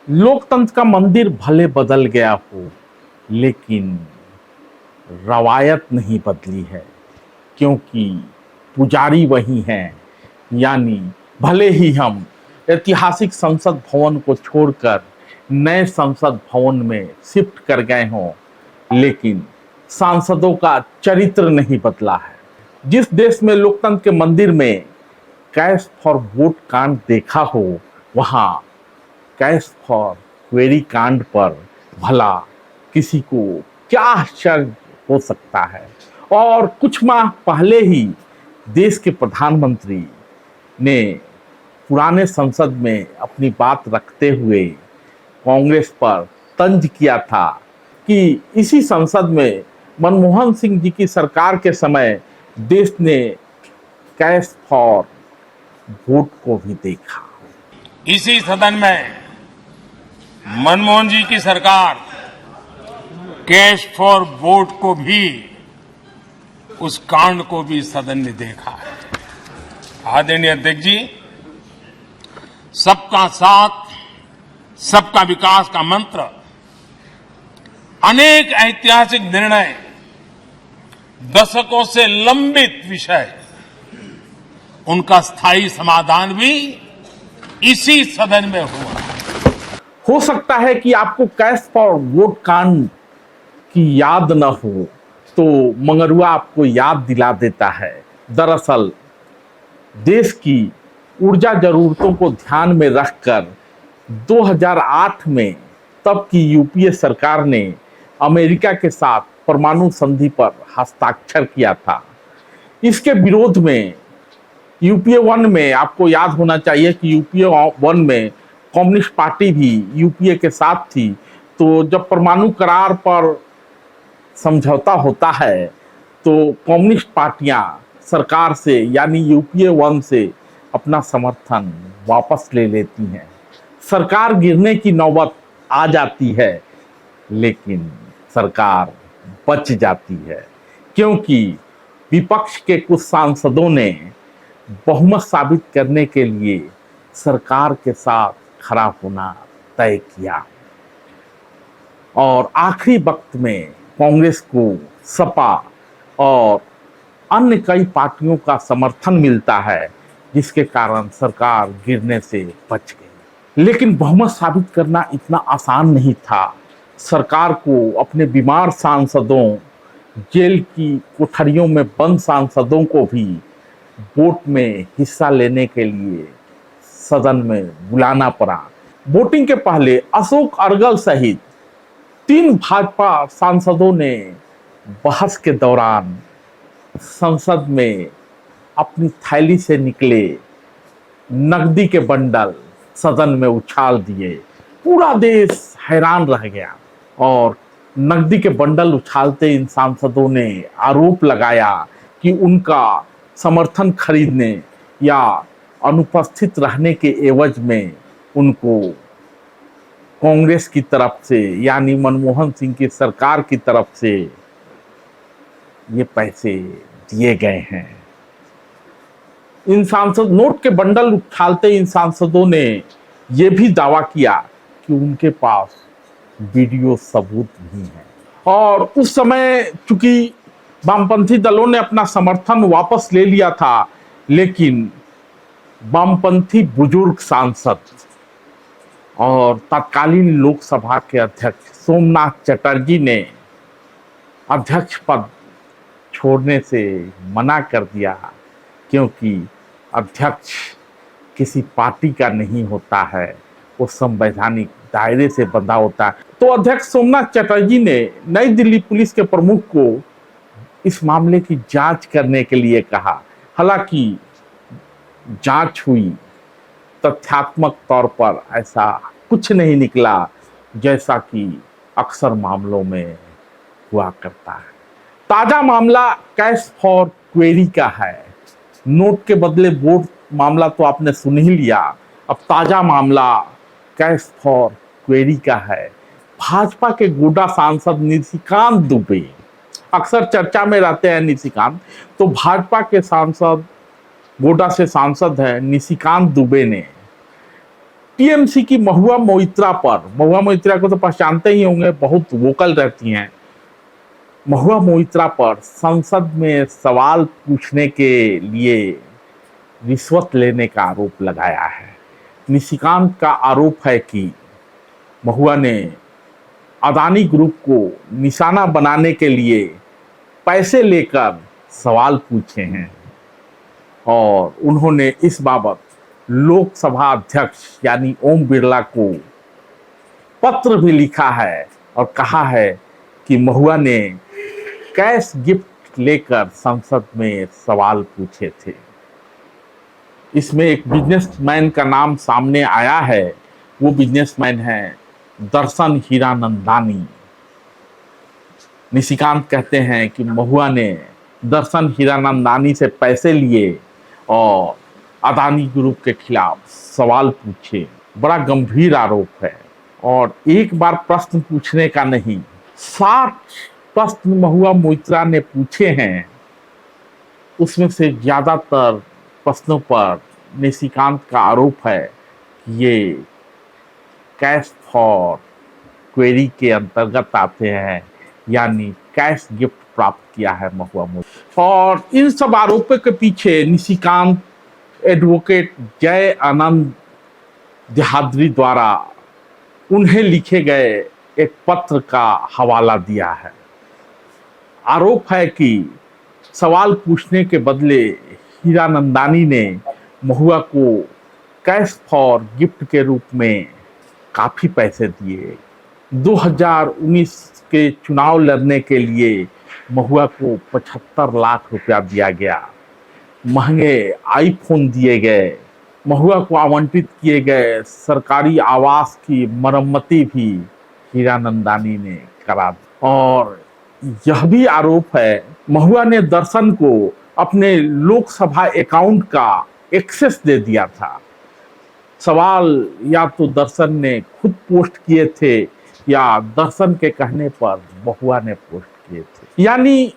लोकतंत्र का मंदिर भले बदल गया हो, लेकिन रवायत नहीं बदली है, क्योंकि पुजारी वही हैं। यानी भले ही हम ऐतिहासिक संसद भवन को छोड़कर नए संसद भवन में शिफ्ट कर गए हों, लेकिन सांसदों का चरित्र नहीं बदला है। जिस देश में लोकतंत्र के मंदिर में कैश फॉर वोट कांड देखा हो, वहां कैश फॉर क्वेरी कांड पर भला किसी को क्या आश्चर्य हो सकता है। और कुछ माह पहले ही देश के प्रधानमंत्री ने पुराने संसद में अपनी बात रखते हुए कांग्रेस पर तंज किया था कि इसी संसद में मनमोहन सिंह जी की सरकार के समय देश ने कैश फॉर वोट को भी देखा। इसी सदन में मनमोहन जी की सरकार कैश फॉर वोट को भी, उस कांड को भी सदन ने देखा है। आदरणीय अध्यक्ष जी, सबका साथ सबका विकास का मंत्र, अनेक ऐतिहासिक निर्णय, दशकों से लंबित विषय, उनका स्थायी समाधान भी इसी सदन में हुआ। हो सकता है कि आपको कैश फॉर वोट कांड की याद न हो, तो मंगरुआ आपको याद दिला देता है। दरअसल देश की ऊर्जा जरूरतों को ध्यान में रखकर 2008 में तब की यूपीए सरकार ने अमेरिका के साथ परमाणु संधि पर हस्ताक्षर किया था। इसके विरोध में यूपीए 1 में, आपको याद होना चाहिए कि यूपीए 1 में कम्युनिस्ट पार्टी भी यूपीए के साथ थी। तो जब परमाणु करार पर समझौता होता है तो कम्युनिस्ट पार्टियां सरकार से यानी यूपीए 1 से अपना समर्थन वापस ले लेती हैं। सरकार गिरने की नौबत आ जाती है, लेकिन सरकार बच जाती है, क्योंकि विपक्ष के कुछ सांसदों ने बहुमत साबित करने के लिए सरकार के साथ खड़ा होना तय किया। और आखिरी वक्त में कांग्रेस को सपा और अन्य कई पार्टियों का समर्थन मिलता है, जिसके कारण सरकार गिरने से बच गई। लेकिन बहुमत साबित करना इतना आसान नहीं था। सरकार को अपने बीमार सांसदों, जेल की कोठरियों में बंद सांसदों को भी वोट में हिस्सा लेने के लिए सदन में बुलाना पड़ा। वोटिंग के पहले अशोक अरगल सहित 3 भाजपा सांसदों ने बहस के दौरान संसद में अपनी थैली से निकले नकदी के बंडल सदन में उछाल दिए। पूरा देश हैरान रह गया और नकदी के बंडल उछालते इन सांसदों ने आरोप लगाया कि उनका समर्थन खरीदने या अनुपस्थित रहने के एवज में उनको कांग्रेस की तरफ से यानी मनमोहन सिंह की सरकार की तरफ से ये पैसे दिए गए हैं। इन सांसद नोट के बंडल उछालते इन सांसदों ने यह भी दावा किया कि उनके पास वीडियो सबूत भी है। और उस समय चूंकि वामपंथी दलों ने अपना समर्थन वापस ले लिया था, लेकिन वामपंथी बुजुर्ग सांसद और तत्कालीन लोकसभा के अध्यक्ष सोमनाथ चटर्जी ने अध्यक्ष पद छोड़ने से मना कर दिया, क्योंकि अध्यक्ष किसी पार्टी का नहीं होता है, वो संवैधानिक दायरे से बंधा होता है। तो अध्यक्ष सोमनाथ चटर्जी ने नई दिल्ली पुलिस के प्रमुख को इस मामले की जांच करने के लिए कहा। हालांकि जांच हुई, तथ्यात्मक तौर पर ऐसा कुछ नहीं निकला, जैसा कि अक्सर मामलों में हुआ करता है। ताजा मामला कैश फॉर क्वेरी का है। नोट के बदले वोट मामला तो आपने सुन ही लिया, अब ताजा मामला कैश फॉर क्वेरी का है। भाजपा के गोड्डा सांसद निशिकांत दुबे अक्सर चर्चा में रहते हैं। निशिकांत तो भाजपा के सांसद, गोड्डा से सांसद है निशिकांत दुबे ने टीएमसी की महुआ मोइत्रा पर, महुआ मोइत्रा को तो पहचानते ही होंगे, बहुत वोकल रहती हैं। महुआ मोइत्रा पर संसद में सवाल पूछने के लिए रिश्वत लेने का आरोप लगाया है। निशिकांत का आरोप है कि महुआ ने अदानी ग्रुप को निशाना बनाने के लिए पैसे लेकर सवाल पूछे हैं और उन्होंने इस बाबत लोकसभा अध्यक्ष यानी ओम बिरला को पत्र भी लिखा है और कहा है कि महुआ ने कैश गिफ्ट लेकर संसद में सवाल पूछे थे। इसमें एक बिजनेसमैन का नाम सामने आया है, वो बिजनेसमैन है दर्शन हीरानंदानी। निशिकांत कहते हैं कि महुआ ने दर्शन हीरानंदानी से पैसे लिए और अदानी ग्रुप के खिलाफ सवाल पूछे। बड़ा गंभीर आरोप है और एक बार प्रश्न पूछने का नहीं, 60 प्रश्न महुआ मोइत्रा ने पूछे हैं। उसमें से ज्यादातर प्रश्नों पर निशिकांत का आरोप है कि ये कैश फॉर क्वेरी के अंतर्गत आते हैं, यानी कैश गिफ्ट प्राप्त किया है महुआ मोइत्रा। और इन सब आरोपों के पीछे निशिकांत एडवोकेट जय आनंद देहाद्री द्वारा उन्हें लिखे गए एक पत्र का हवाला दिया है। आरोप है कि सवाल पूछने के बदले हीरानंदानी ने महुआ को कैश फॉर गिफ्ट के रूप में काफी पैसे दिए। 2019 के चुनाव लड़ने के लिए महुआ को 75 लाख रुपया दिया गया, महंगे आईफोन दिए गए, महुआ को आवंटित किए गए सरकारी आवास की मरम्मती भी हीरानंदानी ने करा दी। और यह भी आरोप है महुआ ने दर्शन को अपने लोकसभा अकाउंट का एक्सेस दे दिया था। सवाल या तो दर्शन ने खुद पोस्ट किए थे या दर्शन के कहने पर महुआ ने पोस्ट किए थे। यानी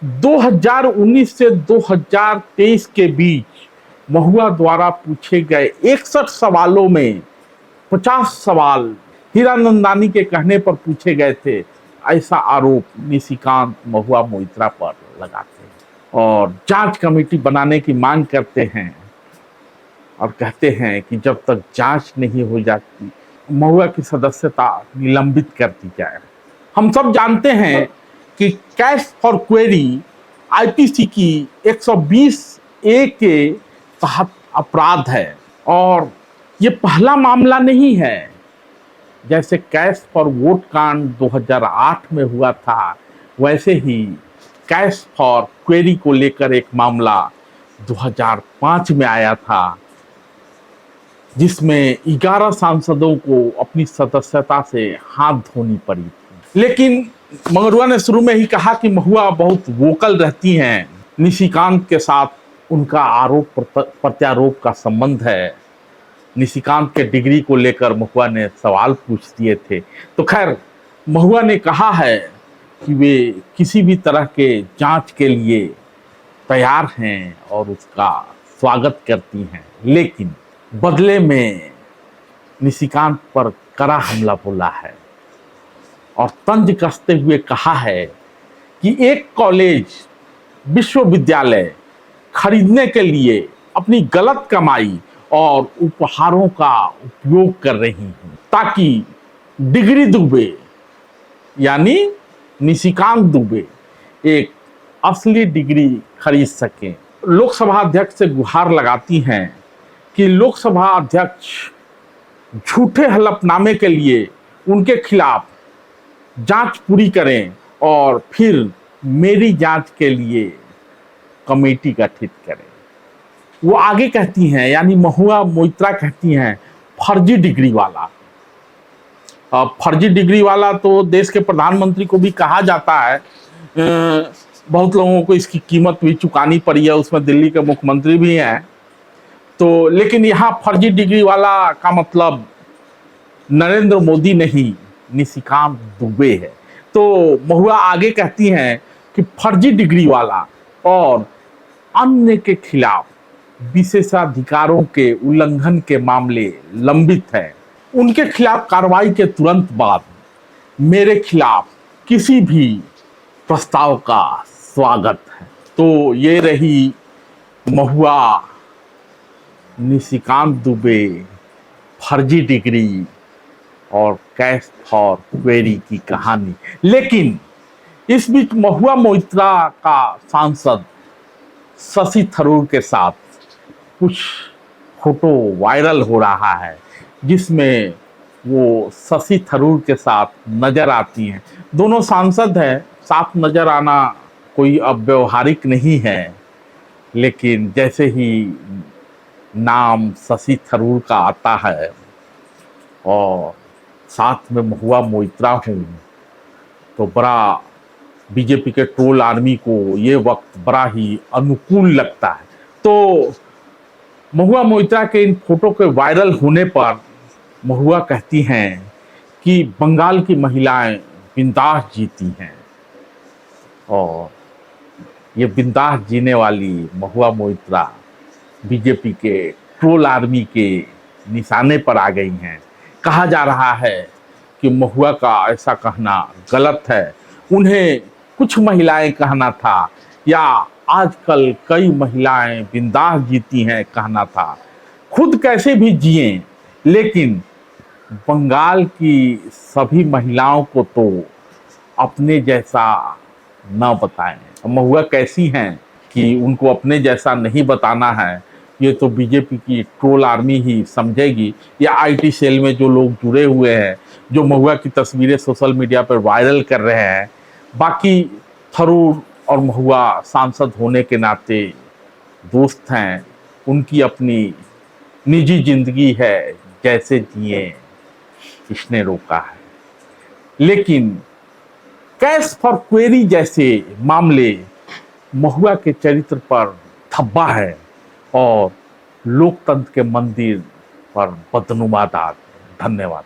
2019 से 2023 के बीच महुआ द्वारा पूछे गए 61 सवालों में 50 सवाल हीरानंदानी के कहने पर पूछे गए थे, ऐसा आरोप निशिकांत महुआ मोइत्रा पर लगाते हैं और जांच कमेटी बनाने की मांग करते हैं और कहते हैं कि जब तक जांच नहीं हो जाती महुआ की सदस्यता निलंबित कर दी जाए। हम सब जानते हैं कि कैश फॉर क्वेरी आईपीसी की 120 ए के तहत अपराध है और ये पहला मामला नहीं है। जैसे कैश फॉर वोट कांड 2008 में हुआ था, वैसे ही कैश फॉर क्वेरी को लेकर एक मामला 2005 में आया था, जिसमें 11 सांसदों को अपनी सदस्यता से हाथ धोनी पड़ी थी। लेकिन मंगरुआ ने शुरू में ही कहा कि महुआ बहुत वोकल रहती हैं, निशिकांत के साथ उनका आरोप प्रत्यारोप का संबंध है। निशिकांत के डिग्री को लेकर महुआ ने सवाल पूछ दिए थे। तो खैर महुआ ने कहा है कि वे किसी भी तरह के जांच के लिए तैयार हैं और उसका स्वागत करती हैं, लेकिन बदले में निशिकांत पर कड़ा हमला बोला है और तंज कसते हुए कहा है कि एक कॉलेज विश्वविद्यालय खरीदने के लिए अपनी गलत कमाई और उपहारों का उपयोग कर रही है ताकि डिग्री दुबे यानी निशिकांत दुबे एक असली डिग्री खरीद सकें। लोकसभा अध्यक्ष से गुहार लगाती हैं कि लोकसभा अध्यक्ष झूठे हलफनामे के लिए उनके खिलाफ जांच पूरी करें और फिर मेरी जांच के लिए कमेटी गठित करें। वो आगे कहती हैं, यानी महुआ मोइत्रा कहती हैं, फर्जी डिग्री वाला। फर्जी डिग्री वाला तो देश के प्रधानमंत्री को भी कहा जाता है। बहुत लोगों को इसकी कीमत भी चुकानी पड़ी है, उसमें दिल्ली के मुख्यमंत्री भी हैं। तो लेकिन यहाँ फर्जी डिग्री वाला का मतलब नरेंद्र मोदी नहीं, निशिकांत दुबे है। तो महुआ आगे कहती हैं कि फर्जी डिग्री वाला और अन्य के खिलाफ विशेषाधिकारों के उल्लंघन के मामले लंबित हैं, उनके खिलाफ कार्रवाई के तुरंत बाद मेरे खिलाफ किसी भी प्रस्ताव का स्वागत है। तो ये रही महुआ निशिकांत दुबे फर्जी डिग्री और कैश फॉर क्वेरी की कहानी। लेकिन इस बीच महुआ मोइत्रा का सांसद शशि थरूर के साथ कुछ फोटो वायरल हो रहा है, जिसमें वो शशि थरूर के साथ नजर आती हैं। दोनों सांसद हैं, साथ नजर आना कोई अब व्यवहारिक नहीं है, लेकिन जैसे ही नाम शशि थरूर का आता है और साथ में महुआ मोइत्रा हूँ, तो बड़ा बीजेपी के ट्रोल आर्मी को ये वक्त बड़ा ही अनुकूल लगता है। तो महुआ मोइत्रा के इन फोटो के वायरल होने पर महुआ कहती हैं कि बंगाल की महिलाएं बिंदास जीती हैं, और ये बिंदास जीने वाली महुआ मोइत्रा बीजेपी के ट्रोल आर्मी के निशाने पर आ गई हैं। कहा जा रहा है कि महुआ का ऐसा कहना गलत है, उन्हें कुछ महिलाएं कहना था, या आजकल कई महिलाएं बिंदास जीती हैं कहना था। खुद कैसे भी जिएं, लेकिन बंगाल की सभी महिलाओं को तो अपने जैसा न बताएं। महुआ कैसी हैं कि उनको अपने जैसा नहीं बताना है, ये तो बीजेपी की ट्रोल आर्मी ही समझेगी, या आईटी सेल में जो लोग जुड़े हुए हैं, जो महुआ की तस्वीरें सोशल मीडिया पर वायरल कर रहे हैं। बाकी थरूर और महुआ सांसद होने के नाते दोस्त हैं, उनकी अपनी निजी जिंदगी है, जैसे जिए इसने रोका है। लेकिन कैश फॉर क्वेरी जैसे मामले महुआ के चरित्र पर धब्बा है और लोकतंत्र के मंदिर पर बदनुमा दाग। धन्यवाद।